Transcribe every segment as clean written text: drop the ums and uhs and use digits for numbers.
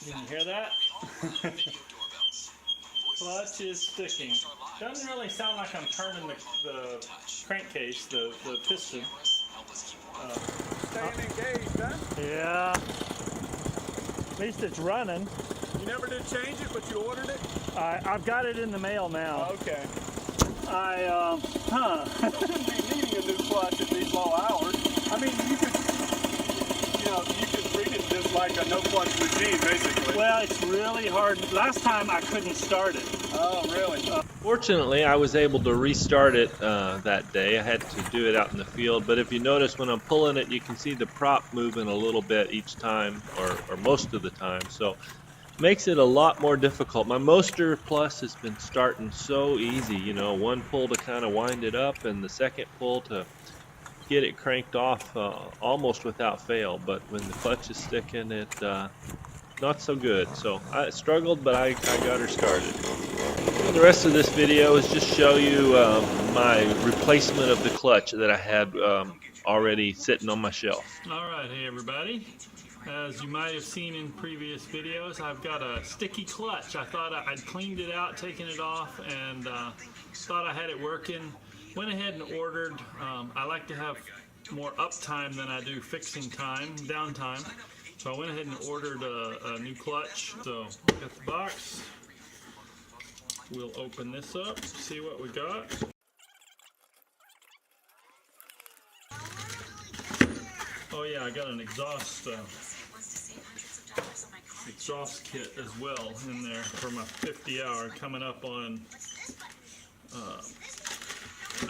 You can hear that? Clutch is sticking. Doesn't really sound like I'm turning the crankcase, the piston. Staying engaged, huh? Yeah. At least it's running. You never did change it, but you ordered it? I've got it in the mail now. Okay. I shouldn't be needing a new clutch at these low hours. I mean, you could treat it just like a no clutch routine, basically. Well, it's really hard. Last time I couldn't start it. Oh, really? Fortunately, I was able to restart it that day. I had to do it out in the field, but if you notice when I'm pulling it, you can see the prop moving a little bit each time, or most of the time, so makes it a lot more difficult. My Moster Plus has been starting so easy, you know, one pull to kind of wind it up and the second pull to get it cranked off almost without fail, but when the clutch is sticking, it not so good. So I struggled, but I got her started. And the rest of this video is just show you my replacement of the clutch that I had already sitting on my shelf. Alright, hey everybody. As you might have seen in previous videos, I've got a sticky clutch. I thought I'd cleaned it out, taken it off, and thought I had it working. Went ahead and ordered. I like to have more uptime than I do fixing time, downtime. So I went ahead and ordered a new clutch. So got the box. We'll open this up, see what we got. Oh yeah, I got an exhaust kit as well in there for my 50-hour, coming up on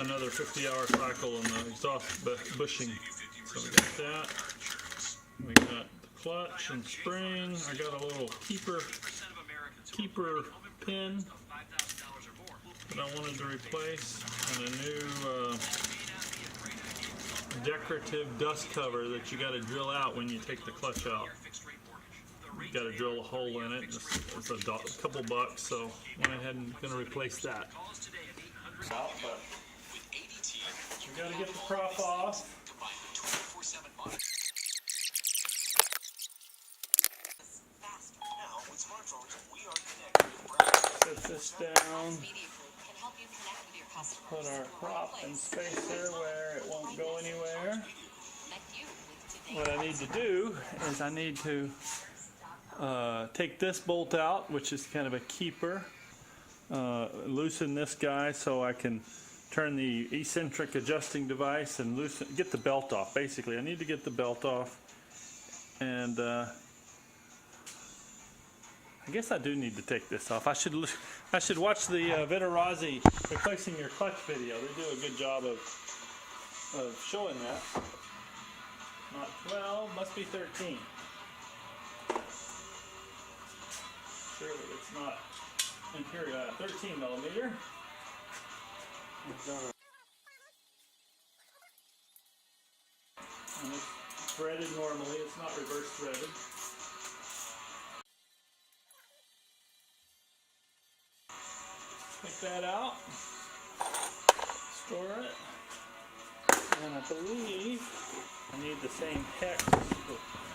another 50-hour cycle on the exhaust bushing. So we got that. We got the clutch and spring. I got a little keeper pin that I wanted to replace, and a new decorative dust cover that you got to drill out when you take the clutch out. You got to drill a hole in it. It's a couple bucks, so went ahead and going to replace that. But you got to get the prop off. Set this down. Put our prop in spacer where it won't go anywhere. What I need to do is I need to take this bolt out, which is kind of a keeper. Loosen this guy so I can turn the eccentric adjusting device and get the belt off. Basically, I need to get the belt off, and I guess I do need to take this off. I should watch the Vittorozzi replacing your clutch video. They do a good job of showing that. Not 12, must be 13. Surely it's not interior. 13 millimeter. And it's threaded normally. It's not reverse threaded. Take that out, store it, and I believe I need the same hex. I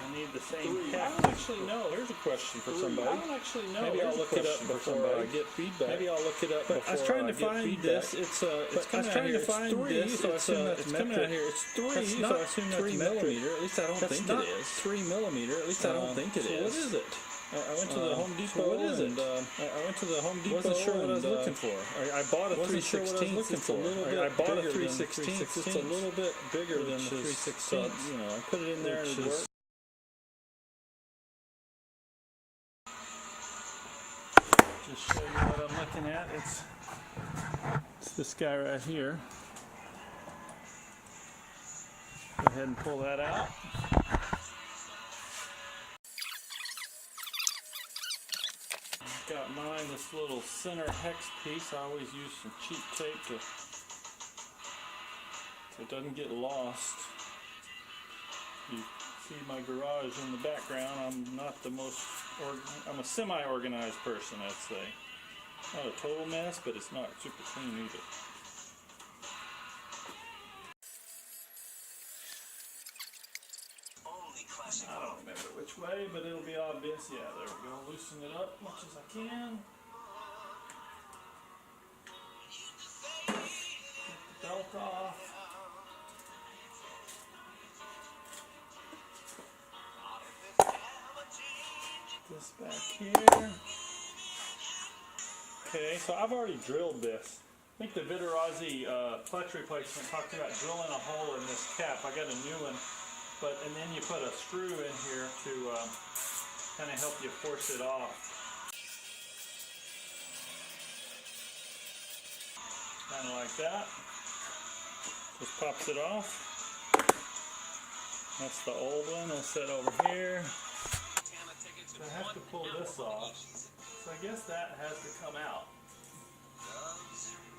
don't actually know. Here's a question for somebody. I don't actually know. Maybe I'll look it up before I get feedback. Maybe I'll look it up before I was trying to find this. It's coming out here. It's 3, so I assume that's coming out here. It's 3, so I assume that's 3 millimeter. At least I don't think it is. 3 millimeter. At least I don't think it is. What is it? I went to the Home Depot. What is it? I went to the Home Depot. Wasn't sure what I was looking for. I bought a 3/16. It's a little bit. I bought a 3/16. It's a little bit bigger than the 3/16. You know, I put it in there and it worked. Just show you what I'm looking at. It's this guy right here. Go ahead and pull that out. Got mine, this little center hex piece. I always use some cheap tape so it doesn't get lost. You see my garage in the background. I'm not the most, I'm a semi-organized person, I'd say. Not a total mess, but it's not super clean either. I don't remember which way. away, but it'll be obvious. Yeah, there we go. Loosen it up as much as I can. Get the belt off. This back here. Okay, so I've already drilled this. I think the Disassembly clutch replacement talked about drilling a hole in this cap. I got a new one, and then you put a screw in here to kind of help you force it off. Kind of like that. Just pops it off. That's the old one. I'll set over here. So I have to pull this off. So I guess that has to come out. I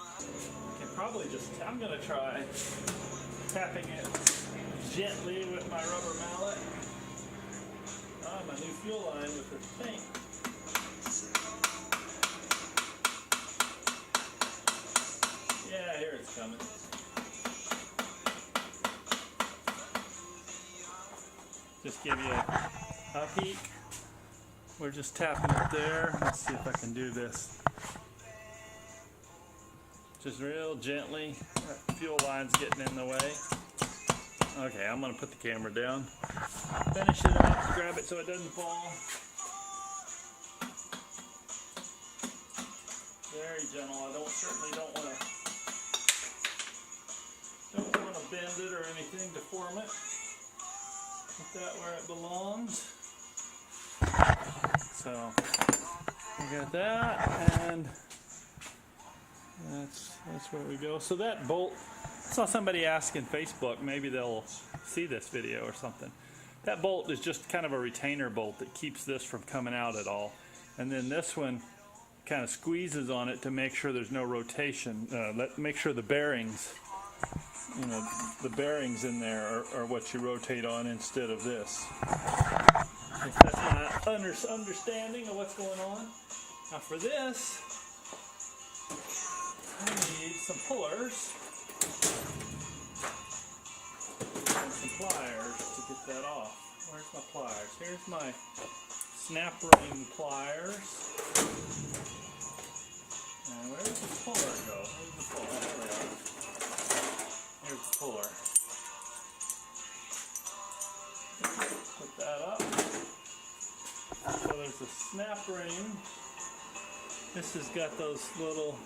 can probably I'm going to try tapping it gently with my rubber mallet. My new fuel line with the paint. Yeah, here it's coming. Just give you a peek. We're just tapping it there. Let's see if I can do this. Just real gently. That fuel line's getting in the way. Okay, I'm going to put the camera down. Finish it up, grab it so it doesn't fall. Very gentle. I certainly don't want to bend it or anything, deform it. Put that where it belongs. So we got that, and that's where we go. So that bolt, I saw somebody ask in Facebook, maybe they'll see this video or something. That bolt is just kind of a retainer bolt that keeps this from coming out at all. And then this one kind of squeezes on it to make sure there's no rotation. Make sure the bearings, the bearings in there are what you rotate on instead of this. That's my understanding of what's going on. Now for this, I need some pullers and some pliers to get that off. Where's my pliers? Here's my snap ring pliers. And where's the puller go? Where's the puller? There we are. Here's the puller. Put that up. So there's a snap ring. This has got those little, I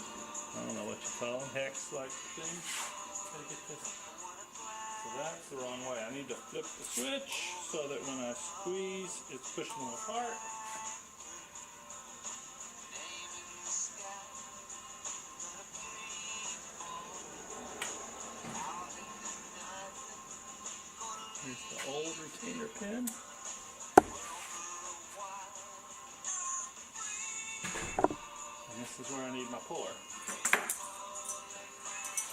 don't know what you call them, hex-like things. Gotta get this. So that's the wrong way. I need to flip the switch so that when I squeeze, it's pushing them apart. Here's the old retainer pin. And this is where I need my puller.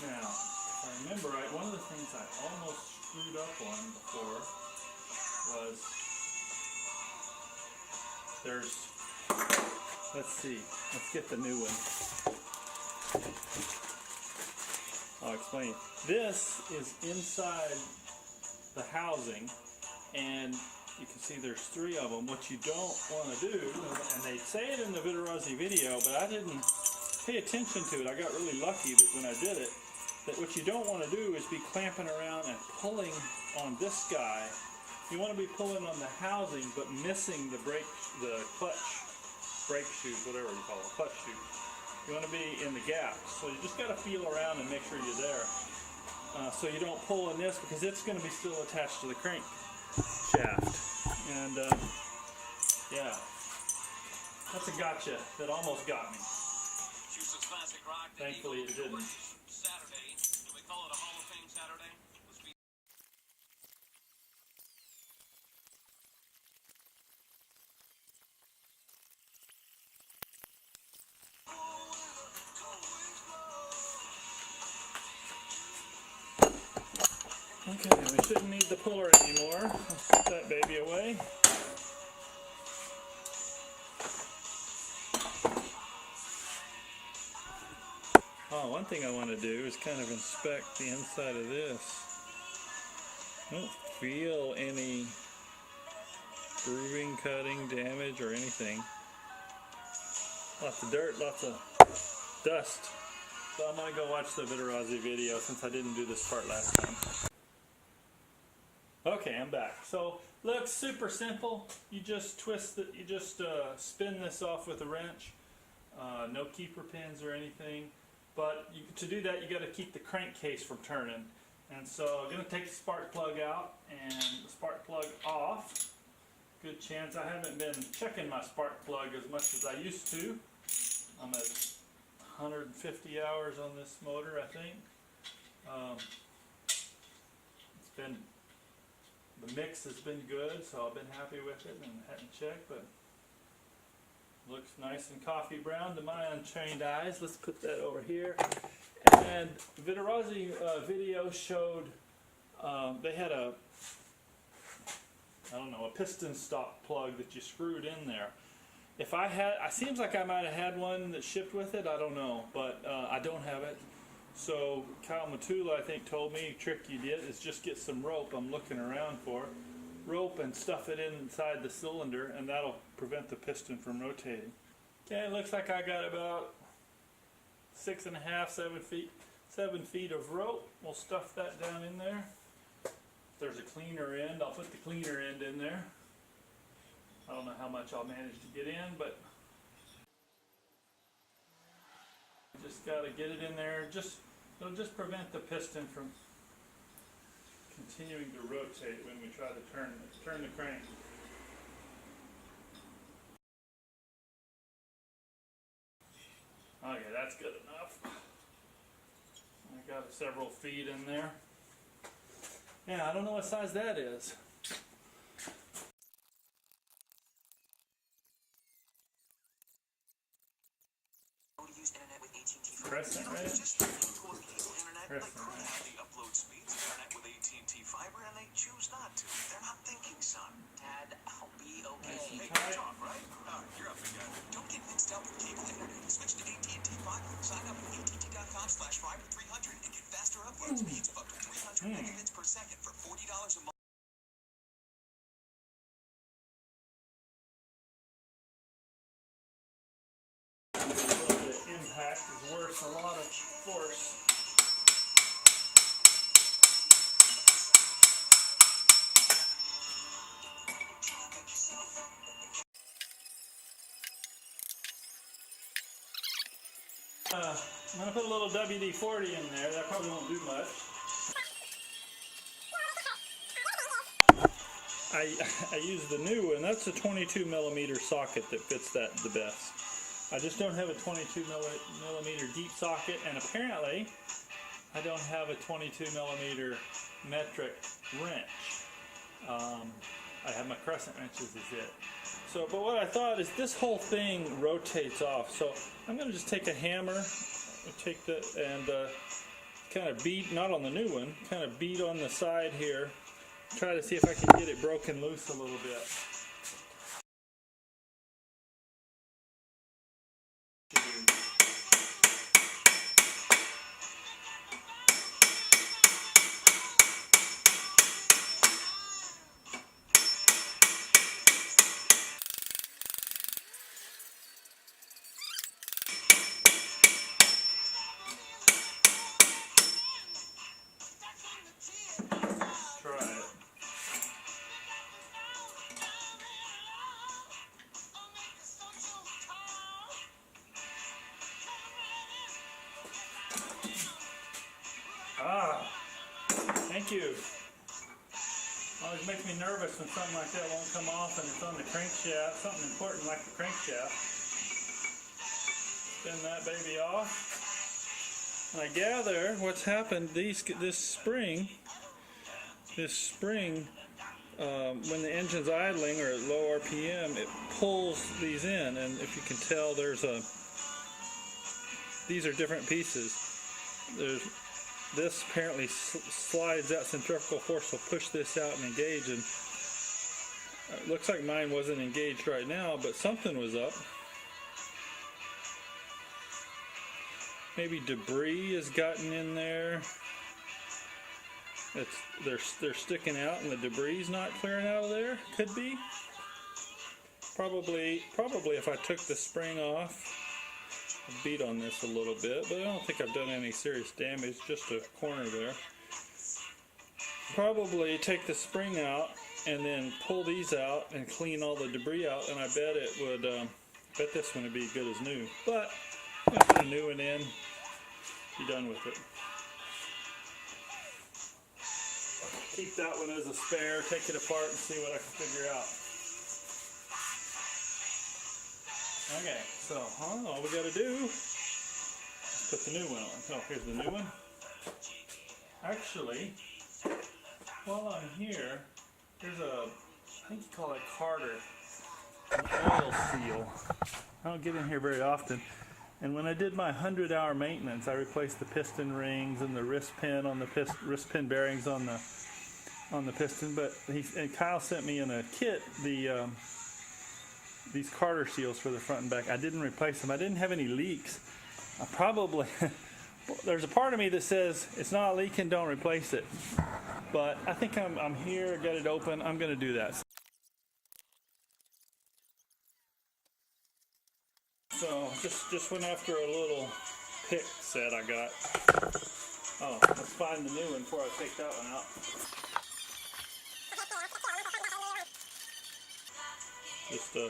Now, if I remember right, one of the things I almost screwed up on before was let's see, let's get the new one. I'll explain. This is inside the housing, and you can see there's 3 of them. What you don't want to do, and they say it in the Disassembly video, but I didn't pay attention to it. I got really lucky that when I did it, that what you don't want to do is be clamping around and pulling on this guy. You want to be pulling on the housing, but missing the clutch, brake shoes, whatever you call it, clutch shoes. You want to be in the gaps. So you just got to feel around and make sure you're there. So you don't pull on this because it's going to be still attached to the crank shaft. And yeah, that's a gotcha that almost got me. Thankfully it didn't. Saturday. Do we call it a Hall of Fame Saturday? Okay, we shouldn't need the puller anymore. Let's put that baby away. Oh, one thing I want to do is kind of inspect the inside of this. I don't feel any grooving, cutting, damage, or anything. Lots of dirt, lots of dust. So I'm gonna go watch the Disassembly video since I didn't do this part last time. Okay, I'm back. So looks super simple. You just twist it. You just spin this off with a wrench. No keeper pins or anything. But to do that, you got to keep the crankcase from turning. And so I'm gonna take the spark plug out and the spark plug off. Good chance I haven't been checking my spark plug as much as I used to. I'm at 150 hours on this motor, I think. It's been, the mix has been good, so I've been happy with it and hadn't checked, but looks nice and coffee brown to my untrained eyes. Let's put that over here. And Disassembly video showed they had a, I don't know, a piston stop plug that you screwed in there. If I had, it seems like I might have had one that shipped with it, I don't know, but I don't have it. So Kyle Matula, I think, told me the trick you did is just get some rope. I'm looking around for rope and stuff it inside the cylinder, and that'll prevent the piston from rotating. Okay, it looks like I got about 6.5, 7 feet of rope. We'll stuff that down in there. If there's a cleaner end, I'll put the cleaner end in there. I don't know how much I'll manage to get in, but just got to get it in there. It'll just prevent the piston from continuing to rotate when we try to turn the crank. Okay, that's good enough. I got several feet in there. Yeah, I don't know what size that is. Crescent, right? Crescent, right? The upload speeds, internet with AT&T fiber, and they choose not to. They're not thinking, son. Dad, I'll be okay. Nice and Hey, tight. talk, right? All right, you're up, big guy. Don't get mixed up with cable internet. Switch to AT&T fiber. Sign up at att.com/fiber300 and get faster upload speeds of up to 300 megabits per second for $40 a month. The impact is worth a lot of force. I'm going to put a little WD-40 in there. That probably won't do much. I use the new one. That's a 22 millimeter socket that fits that the best. I just don't have a 22 millimeter deep socket, and apparently I don't have a 22 millimeter metric wrench. I have my crescent wrenches is it. So, but what I thought is this whole thing rotates off. So I'm going to just take a hammer, take the and kind of beat, not on the new one, kind of beat on the side here. Try to see if I can get it broken loose a little bit. Thank you. Always makes me nervous when something like that won't come off and it's on the crankshaft, something important like the crankshaft. Spin that baby off. And I gather what's happened, this spring, when the engine's idling or at low RPM, it pulls these in, and if you can tell, these are different pieces. This apparently slides out, centrifugal force will push this out and engage, and it looks like mine wasn't engaged right now, but something was up. Maybe debris has gotten in there. They're sticking out and the debris is not clearing out of there. Could be. Probably if I took the spring off, I'd beat on this a little bit, but I don't think I've done any serious damage, just a corner there. Probably take the spring out and then pull these out and clean all the debris out, and I bet it would, bet this one would be good as new. But I'm gonna put a new one in, be done with it. Keep that one as a spare, take it apart and see what I can figure out. Okay, so all we gotta do is put the new one on. Oh, here's the new one. Actually, while I'm here, there's a, I think you call it Carter, an oil seal. I don't get in here very often. And when I did my 100-hour maintenance, I replaced the piston rings and the wrist pin on the wrist pin bearings on the piston. But Kyle sent me in a kit these Carter seals for the front and back. I didn't replace them. I didn't have any leaks. I probably there's a part of me that says it's not leaking, don't replace it. But I think I'm here, got it open. I'm going to do that. So just went after a little pick set I got. Oh, let's find the new one before I take that one out. Just a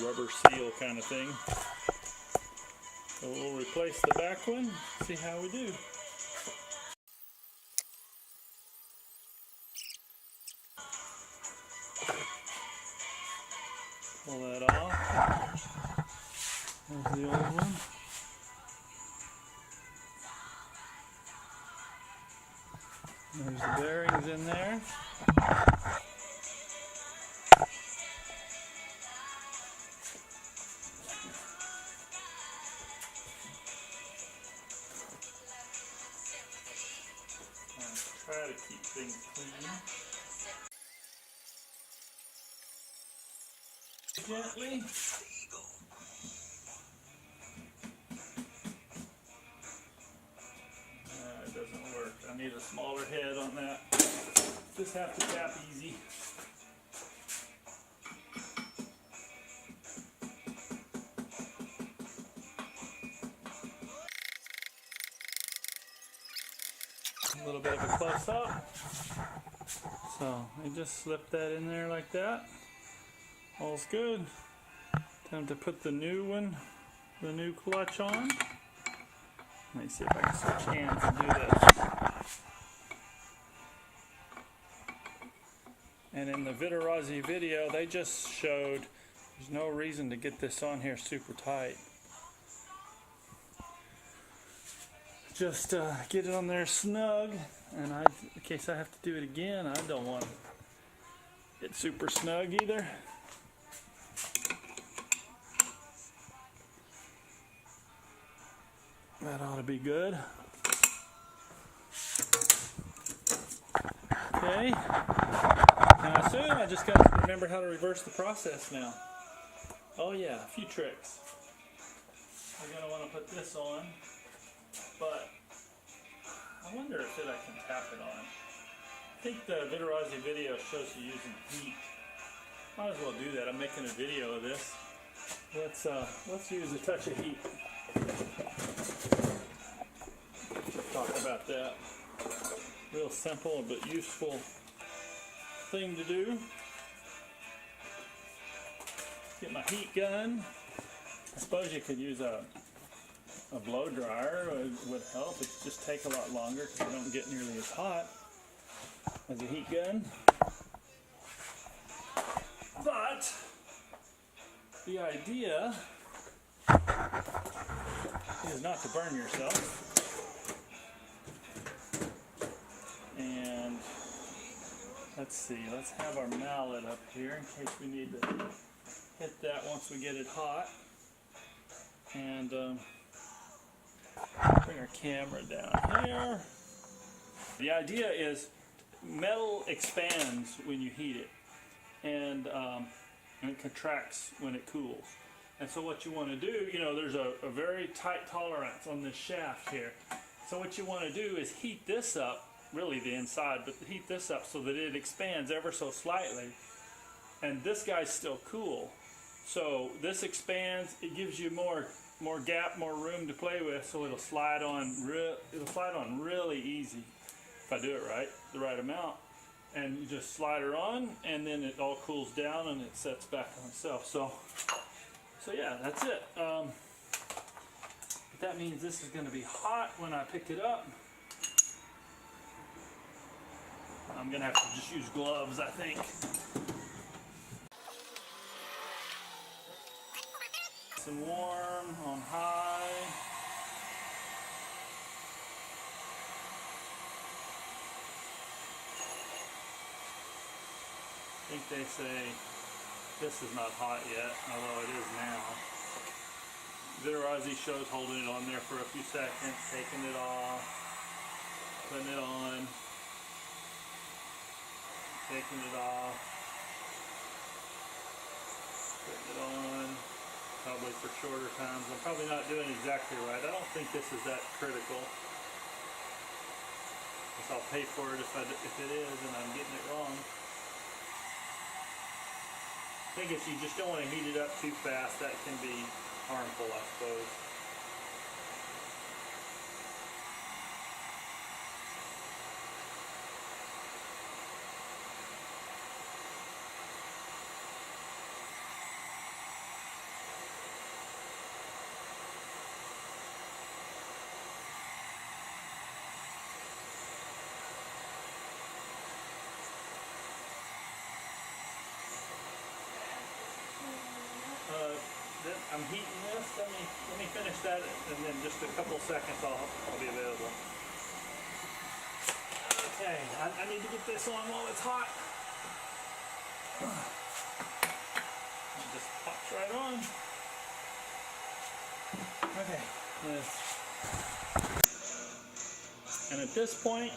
rubber seal kind of thing. So we'll replace the back one, see how we do. Pull that off. There's the old one. There's the bearings in there. Try to keep things clean. Gently. It doesn't work. I need a smaller head on that. Just have to tap easy. A little bit of a close up. So I just slip that in there like that. All's good. Time to put the new one, the new clutch on. Let me see if I can switch hands and do this. And in the Vitarazi video, they just showed there's no reason to get this on here super tight. Just get it on there snug, and in case I have to do it again, I don't want it super snug either. That ought to be good. Okay. Now I assume I just got to remember how to reverse the process now. Oh yeah, a few tricks. I'm going to want to put this on, but I wonder if I can tap it on. I think the Vitarazi video shows you using heat. Might as well do that. I'm making a video of this. Let's use a touch of heat. Talk about that. Real simple but useful thing to do. Get my heat gun. I suppose you could use a blow dryer would help. It just take a lot longer because you don't get nearly as hot as a heat gun. But the idea is not to burn yourself. And let's see, let's have our mallet up here in case we need to hit that once we get it hot. And bring our camera down here. The idea is metal expands when you heat it, and it contracts when it cools. And so what you want to do, there's a very tight tolerance on this shaft here. So what you want to do is heat this up, really the inside, but heat this up so that it expands ever so slightly. and this guy's still cool. So this expands, it gives you more gap, more room to play with, so it'll slide on really easy if I do it right, the right amount. And you just slide her on, and then it all cools down and it sets back on itself. So yeah, that's it. But that means this is going to be hot when I pick it up. I'm going to have to just use gloves, I think. Nice and warm on high. I think they say this is not hot yet, although it is now. Vitarazi shows holding it on there for a few seconds, taking it off, putting it on, taking it off, putting it on, probably for shorter times. I'm probably not doing exactly right. I don't think this is that critical. Guess I'll pay for it if it is and I'm getting it wrong. I think if you just don't want to heat it up too fast, that can be harmful, I suppose. I'm heating this. Let me finish that, and then just a couple seconds I'll be available. Okay, I need to get this on while it's hot. It just pops right on. Okay. And at this point,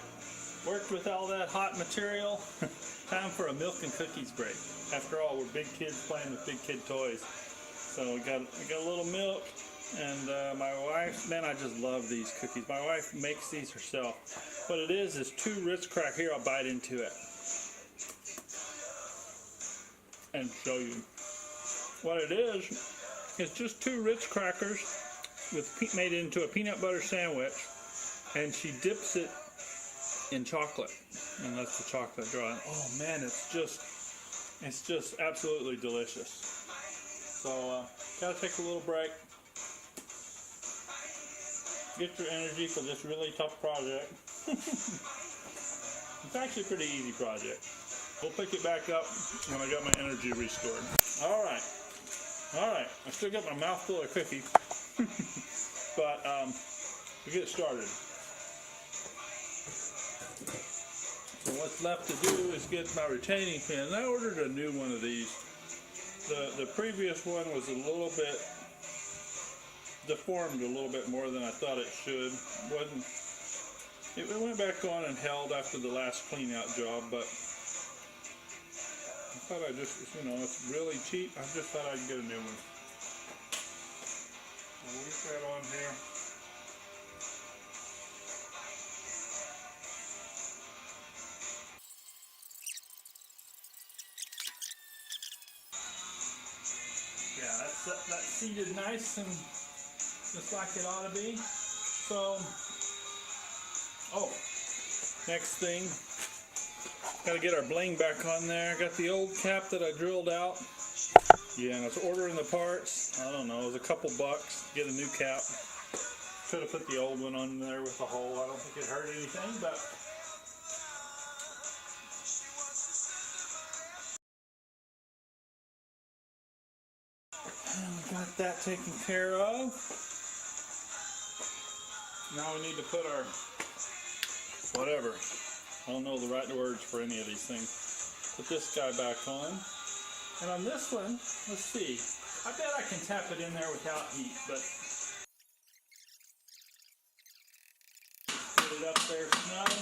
worked with all that hot material. Time for a milk and cookies break. After all, we're big kids playing with big kid toys. So we got a little milk, and my wife, man, I just love these cookies. My wife makes these herself. What it is 2 Ritz crackers. Here, I'll bite into it and show you. What it is just 2 Ritz crackers made into a peanut butter sandwich, and she dips it in chocolate and lets the chocolate dry. Oh man, it's just absolutely delicious. So, gotta take a little break. Get your energy for this really tough project. It's actually a pretty easy project. We'll pick it back up when I got my energy restored. Alright. I still got my mouth full of cookies. But, we get started. So what's left to do is get my retaining pin. I ordered a new one of these. The previous one was a little bit deformed a little bit more than I thought it should. It went back on and held after the last clean out job, but I thought it's really cheap. I just thought I'd get a new one. So we'll get that on here. Yeah, that's seated nice and just like it ought to be. So, next thing, got to get our bling back on there. Got the old cap that I drilled out. Yeah, and I was ordering the parts. I don't know, it was a couple bucks to get a new cap. Could have put the old one on there with a hole. I don't think it hurt anything, but we got that taken care of. Now we need to put our whatever. I don't know the right words for any of these things. Put this guy back on. And on this one, let's see. I bet I can tap it in there without heat, but put it up there snug.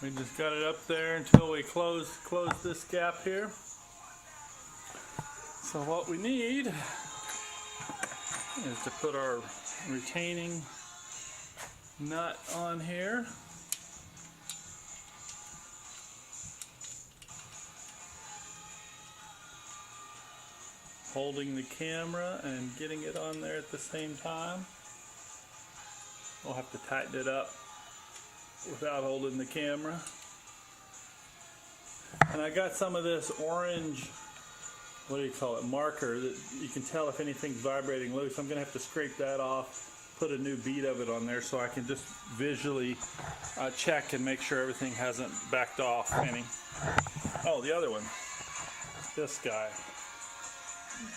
We just got it up there until we close this gap here. So what we need is to put our retaining nut on here. holding the camera and getting it on there at the same time. We'll have to tighten it up without holding the camera. And I got some of this orange, what do you call it, marker that you can tell if anything's vibrating loose. I'm gonna have to scrape that off, put a new bead of it on there so I can just visually check and make sure everything hasn't backed off any. Oh, the other one, this guy.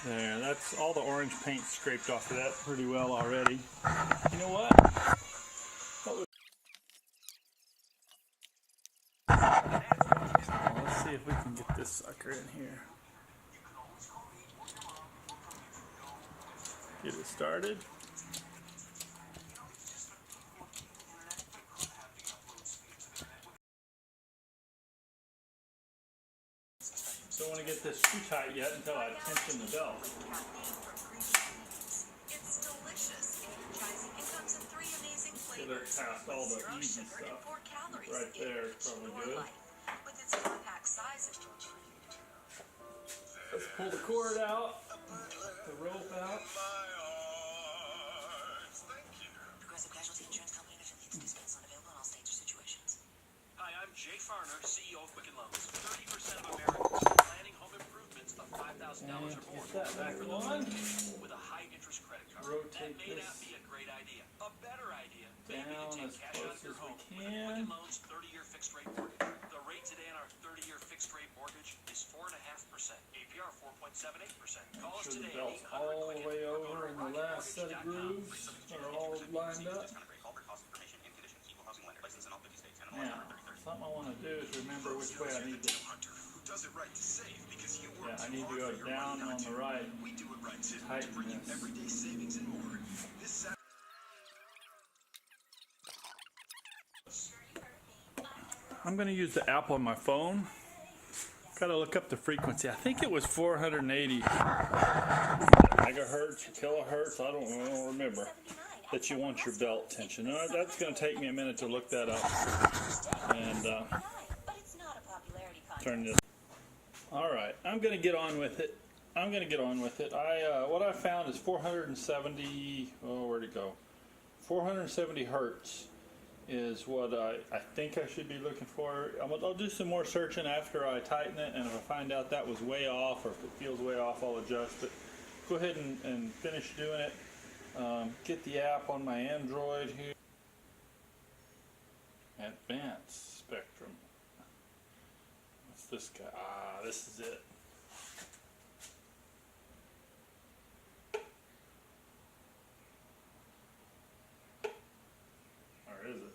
There, that's all the orange paint scraped off of that pretty well already. You know what? Let's see if we can get this sucker in here. Get it started. Don't want to get this too tight yet until I tension the belt. It's delicious, energizing. It comes in 3 amazing Get it flavors. past all the Zero easy sugar and stuff. 4 calories. Right there is probably good. With its compact size, Let's pull the cord out, the rope out. Progressive Casualty Insurance Company and affiliates. Discounts not available in all states or situations. Hi, I'm Jay Farner, CEO of Quicken Loans. 30% of Americans are planning home improvements of $5,000 or more. Get that back on. With a high interest credit card. Rotate that may not this be a great idea. A better idea may be down to take as cash out close of your as home we with a can. Quicken Loans 30-year fixed rate mortgage. The rate today on our 30-year fixed rate mortgage is 4.5%. APR 4.78%. Call us Sure the today belt's at 800 all the Quicken way or go over to in the last set of grooves are all lined up. Now, something I want to do is remember which way I need to. Yeah, I need to go down on the right. Tighten this. I'm going to use the app on my phone. Got to look up the frequency. I think it was 480 megahertz or kilohertz. I don't remember. That you want your belt tension. That's going to take me a minute to look that up. And turn this. All right, I'm going to get on with it. What I found is 470. Oh, where'd it go? 470 hertz is what I think I should be looking for. I'll do some more searching after I tighten it, and if I find out that was way off or if it feels way off, I'll adjust. But go ahead and finish doing it. Get the app on my Android here. Advanced spectrum. What's this guy? Ah, this is it. Or is it?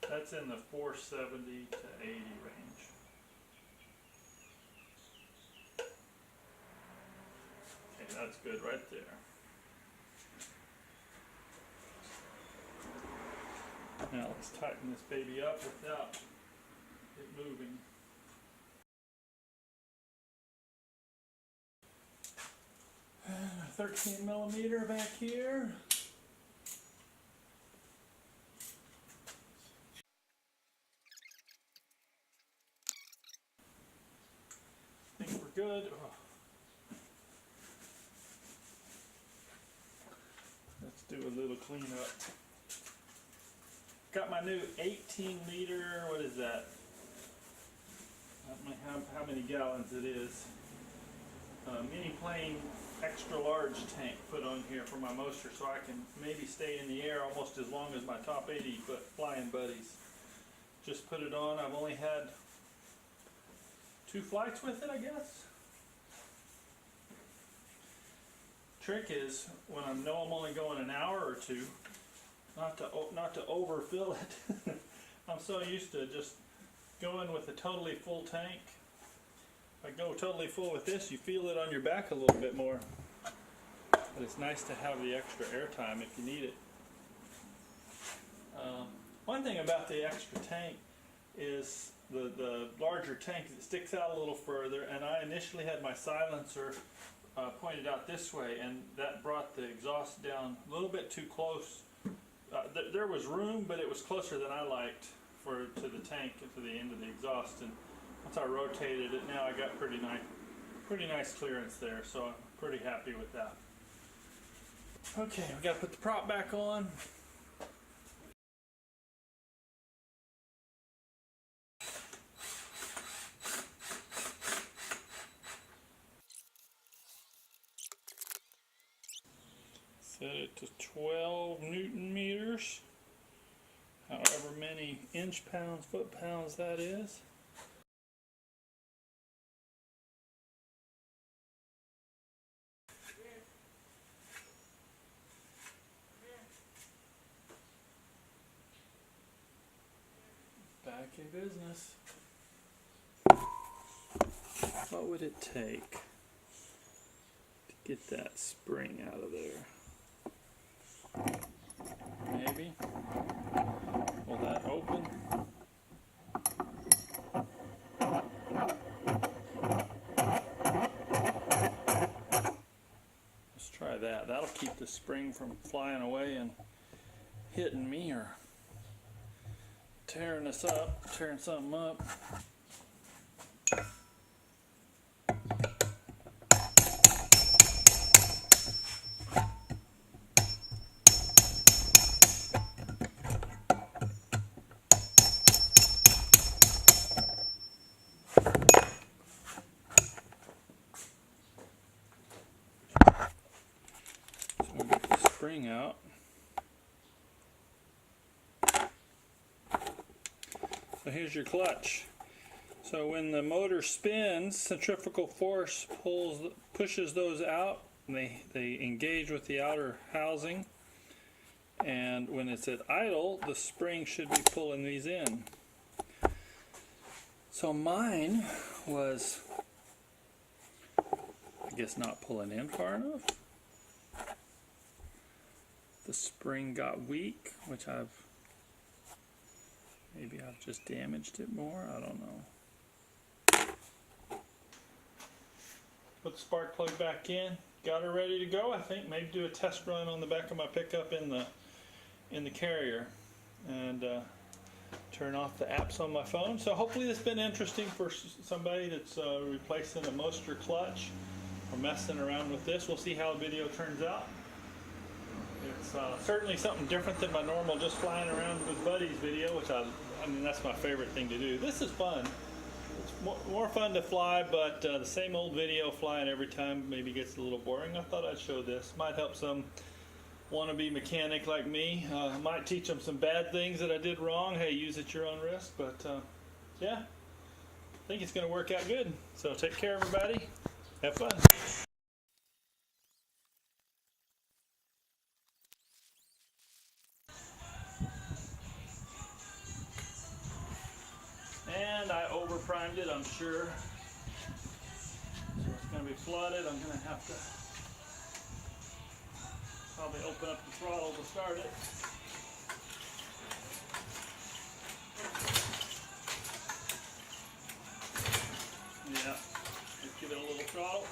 That's in the 470 to 80 range. Okay, that's good right there. Now let's tighten this baby up without it moving. And a 13 millimeter back here. I think we're good. Oh. Let's do a little cleanup. Got my new 18 liter, what is that? I don't know how many gallons it is. Mini plane extra large tank put on here for my moisture so I can maybe stay in the air almost as long as my top 80 foot flying buddies. Just put it on. I've only had 2 flights with it, I guess. Trick is when I know I'm only going an hour or two, not to overfill it. I'm so used to just going with a totally full tank If I go totally full with this, you feel it on your back a little bit more. But it's nice to have the extra airtime if you need it. One thing about the extra tank is the larger tank, it sticks out a little further, and I initially had my silencer pointed out this way, and that brought the exhaust down a little bit too close. There was room, but it was closer than I liked to the tank and to the end of the exhaust. And once I rotated it, now I got pretty nice clearance there, so I'm pretty happy with that. Okay, we got to put the prop back on. Set it to 12 Newton meters, however many inch-pounds, foot-pounds that is. Back in business. What would it take to get that spring out of there? Maybe. Will that open? Let's try that. That'll keep the spring from flying away and hitting me or tearing something up. Spring out. So here's your clutch. So when the motor spins, centrifugal force pushes those out, and they engage with the outer housing. And when it's at idle, the spring should be pulling these in. So mine was, I guess, not pulling in far enough. The spring got weak, which maybe I've just damaged it more, I don't know. Put the spark plug back in, got her ready to go, I think. Maybe do a test run on the back of my pickup in the carrier, and turn off the apps on my phone. So hopefully this has been interesting for somebody that's replacing a Moster clutch or messing around with this. We'll see how the video turns out. It's certainly something different than my normal just flying around with buddies video, which I mean, that's my favorite thing to do. This is fun. It's more fun to fly, but the same old video flying every time maybe gets a little boring. I thought I'd show this. Might help some wannabe mechanic like me. Might teach them some bad things that I did wrong. Hey, use at your own risk. But yeah, I think it's going to work out good. So take care, everybody. Have fun. And I over-primed it, I'm sure. So it's going to be flooded. I'm going to have to probably open up the throttle to start it. Yeah, just give it a little throttle.